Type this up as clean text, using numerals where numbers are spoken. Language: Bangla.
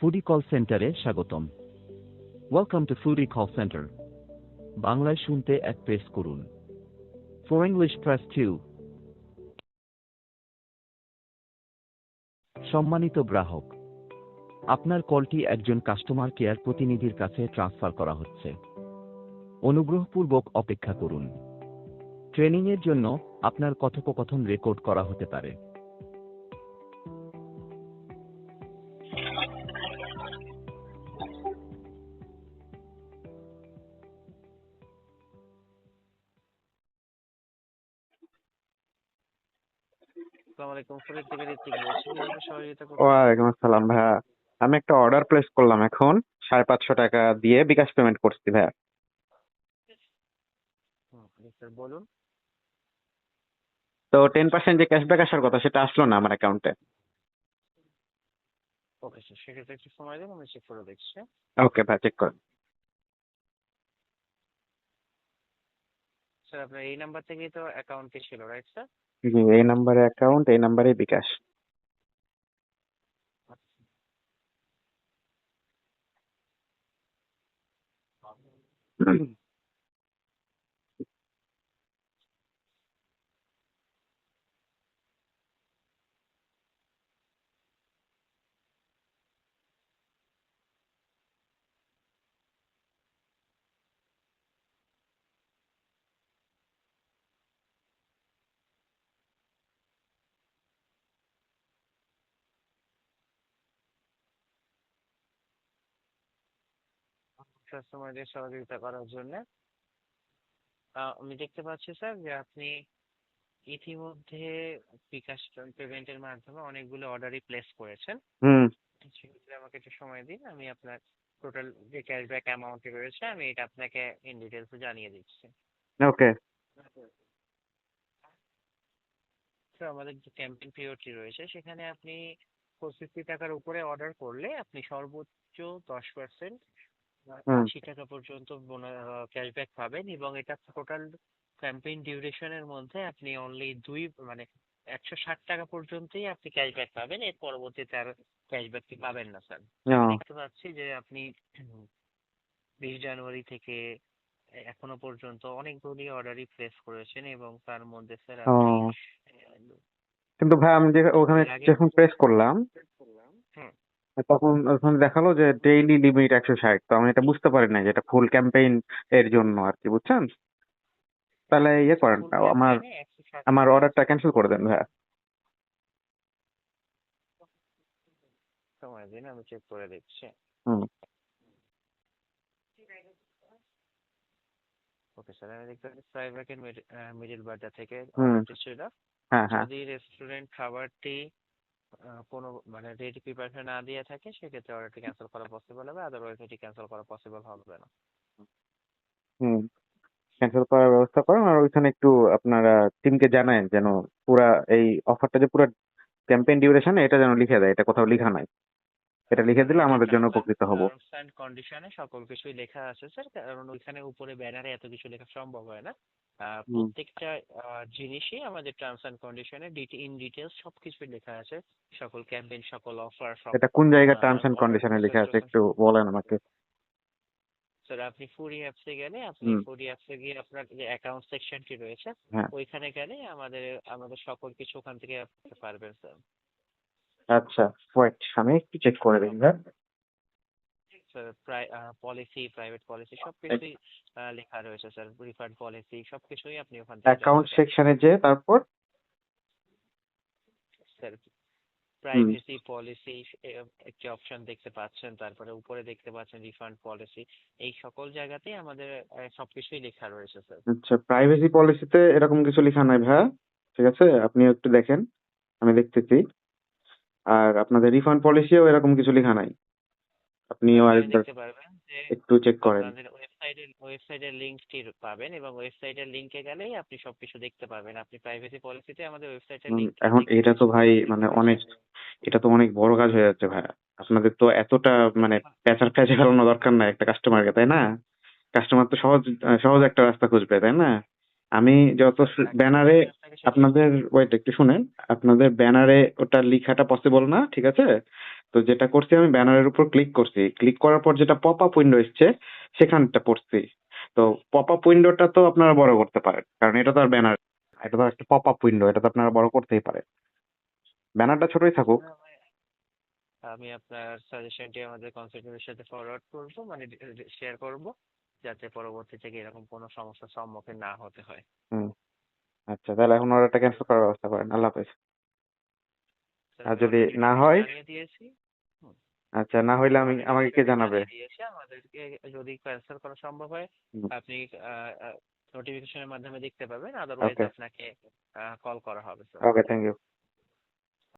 ফুডি কল সেন্টারে স্বাগতম। Welcome to foodie call centre. বাংলায় শুনতে এক প্রেস করুন। For English press 2। সম্মানিত গ্রাহক, আপনার কলটি একজন কাস্টমার কেয়ার প্রতিনিধির কাছে ট্রান্সফার করা হচ্ছে। অনুগ্রহপূর্বক অপেক্ষা করুন। ট্রেনিংয়ের জন্য আপনার কথোপকথন রেকর্ড করা হতে পারে। আসসালামু আলাইকুম, ফরিদ থেকে ঋত্বিক বলছি। কিভাবে সহযোগিতা করতে পারি? ওয়ালাইকুম আসসালাম ভাইয়া। আমি একটা অর্ডার প্লেস করলাম এখন 550 টাকা দিয়ে বিকাশ পেমেন্ট করছি ভাইয়া। স্যার বলুন। তো 10% যে ক্যাশব্যাক আসার কথা সেটা আসলো না আমার অ্যাকাউন্টে। ওকে স্যার, সেক্ষেত্রে একটু সময় দিন, আমি চেক করে দেখছি। ওকে ভাই, চেক করেন। স্যার আপনার এই নাম্বার থেকেই তো অ্যাকাউন্টে ছিল, রাইট স্যার? জি, এই নাম্বারে অ্যাকাউন্ট, এই নাম্বারে বিকাশ। স্যার সময় দিয়ে সহযোগিতা করার জন্য আমি দেখতে পাচ্ছি স্যার যে আপনি ইতিমধ্যে বিকাশ পেমেন্টের মাধ্যমে অনেকগুলো অর্ডারই প্লেস করেছেন। হুম। সেক্ষেত্রে আমাকে একটু সময় দিন, আমি আপনার টোটাল যে ক্যাশব্যাক অ্যামাউন্ট রয়েছে আমি এটা আপনাকে ইন ডিটেলস জানিয়ে দিচ্ছি। ওকে। স্যার আমাদের যে ক্যাম্পেইন পিরিয়ডটি রয়েছে সেখানে আপনি 65 টাকার উপরে অর্ডার করলে আপনি সর্বোচ্চ 10% হুম। 80 টাকা পর্যন্ত ক্যাশব্যাক পাবেন, এবং এটা টোটাল ক্যাম্পেইন ডিউরেশনের মধ্যে আপনি অনলি 160 টাকা পর্যন্তই আপনি ক্যাশব্যাক পাবেন। এর পরবর্তীতে আর ক্যাশব্যাকটি পাবেন না স্যার। আমি ও, দেখতে পাচ্ছি যে আপনি 20 জানুয়ারি থেকে এখনো পর্যন্ত অনেকগুলি অর্ডারই প্লেস করেছেন, এবং তার মধ্যে স্যার আপনি ও। কিন্তু ভাই আমি যে ওখানে এর আগে যখন প্রেস করলাম হুম তখন ওখানে দেখালো যে ডেইলি লিমিট 160। তো আমি এটা বুঝতে পারি না যে এটা ফুল ক্যাম্পেইন এর জন্য আর কি, বুঝছেন? তাহলে ইয়ে করেন, ফুল আমার ক্যাম্পেইনে 160 আমার টাকা অর্ডারটা ক্যান্সেল করে দেন ভাইয়া। সময় দিন, আমি চেক করে দেখছি। হুম। ওকে স্যার, আমি দেখতে পাচ্ছি ফ্রাইব্যাকের মিডল বাড্ডা থেকে হুম। অর্ডারটি ছিল। হ্যাঁ, হ্যাঁ। যদি রেস্টুরেন্ট খাবারটি কোনো মানে রেডি প্রিপারেশন না দিয়ে থাকে সেক্ষেত্রে অর্ডারটি ক্যান্সেল করা পসিবল হবে, আদারওয়াইজ এটি ক্যান্সেল করা পসিবল হবে না। হুম। ক্যান্সেল করার ব্যবস্থা করেন, আর ওইখানে একটু আপনারা টিমকে জানায়েন যেন পুরা এই অফারটা যে পুরো ক্যাম্পেইন ডিউরেশনে এটা যেন লিখে দেয়। এটা কোথাও লিখা নাই, এটা লিখে দিলে এটি আমাদের জন্য উপকৃত হব। টার্মস অ্যান্ড কন্ডিশনে সকল কিছুই লেখা আছে স্যার, কারণ ওইখানে উপরে ব্যানারে এত কিছু লেখা সম্ভব হয় না। হুম। প্রত্যেকটা জিনিসই আমাদের টার্মস অ্যান্ড কন্ডিশনে ইন ডিটেলস সবকিছু লেখা আছে, সকল ক্যাম্পেইন, সকল অফার, এটা কোন জায়গার টার্মস এন্ড অর্ডার কন্ডিশনে লেখা আছে প্রসেস। একটু বলেন আমাকে। স্যার আপনি ফুডি অ্যাপসে গেলে, আপনি হুম। ফুডি অ্যাপসে গিয়ে আপনার যে অ্যাকাউন্ট সেকশনটি রয়েছে হ্যাঁ। ওইখানে গেলে আমাদের আমাদের সকল কিছু ওখান থেকে আপনি পারবেন স্যার। আচ্ছা, ওয়েট, আমি একটু চেক করে দিই ভাই। স্যার পলিসি, প্রাইভেট পলিসি সবকিছুই লেখা রয়েছে স্যার, রিফান্ড পলিসি সবকিছুই আপনি ওখান থেকে অ্যাকাউন্ট জানতে পারবেন। সেকশনে যে তারপর স্যার হুম। প্রাইভেসি পলিসি একটি অপশন দেখতে পাচ্ছেন, তারপরে উপরে দেখতে পাচ্ছেন রিফান্ড পলিসি। এই সকল জায়গাতেই আমাদের সবকিছুই লেখা রয়েছে স্যার। আচ্ছা, প্রাইভেসি পলিসিতে এরকম কিছু লেখা নাই ভাই। ঠিক আছে, আপনি একটু দেখেন, আমি দেখতেছি। আর আপনাদের রিফান্ড পলিসিও এরকম কিছু লেখা নাই, আপনিও স্যার এখানে আরেকবার দেখতে পারবেন যে একটু চেক করেন। আপনাদের ওয়েবসাইটের লিঙ্কটি পাবেন, এবং ওয়েবসাইটের লিঙ্কে গেলেই আপনি সবকিছু দেখতে পাবেন। আপনি প্রাইভেসি পলিসিতে আমাদের ওয়েবসাইটের লিঙ্কটি এখন দেখতে এটা তো পাচ্ছেন ভাই স্যার, মানে দেখতে অনেক, পাচ্ছেন। এটা তো অনেক বড় কাজ হয়ে যাচ্ছে ভাই। আপনাদের তো এতটা মানে প্যাচার প্যাচে ফেলানো দরকার নাই একটা কাস্টমারকে, তাই না? কাস্টমার তো সহজ সহজ একটা রাস্তা খুঁজবে, তাই না? আমি যত স্যার একদমই ব্যানারে আমি আপনাকে সেটি আপনাদের, ওয়েট একটু শুনেন, আপনাদের ব্যানারে ওটা লেখাটা পসিবল না, ঠিক আছে? তো যেটা করছি আমি ব্যানারের উপর ক্লিক করছি, ক্লিক করার পর যেটা পপ আপ উইন্ডো এসছে সেখানটা পড়ছি। তো পপ আপ উইন্ডোটা তো আপনারা বড় করতে পারেন, কারণ এটা তো আর ব্যানার, এটা তো একটা পপ আপ উইন্ডো, এটা তো আপনারা বড় করতেই পারেন। ব্যানারটা ছোটই থাকুক। আমি আপনার সাজেশনটি আমাদের কনসালটেন্টের সাথে ফরওয়ার্ড করব, মানে শেয়ার করব, যাতে পরবর্তীতে এরকম কোনো সমস্যার সম্মুখীন না হতে হয়। হুম, আচ্ছা তাহলে এখন অর্ডারটা ক্যান্সেল করার ব্যবস্থা করেন। আল্লাহ হাফেজ। আর আমি যদি অলরেডি না ডিটেলস হয়, জানিয়ে দিয়েছি। হুম, আচ্ছা না হইলে আমি আমি অলরেডি আমাকে কে বিষয়টি জানাবে? জানিয়ে দিয়েছি আমাদেরকে। যদি ক্যান্সেল করা সম্ভব হয় আপনি নোটিফিকেশনের মাধ্যমে দেখতে পাবেন, আদারওয়াইজ ওকে, আপনাকে কল করা হবে স্যার। Okay, thank you.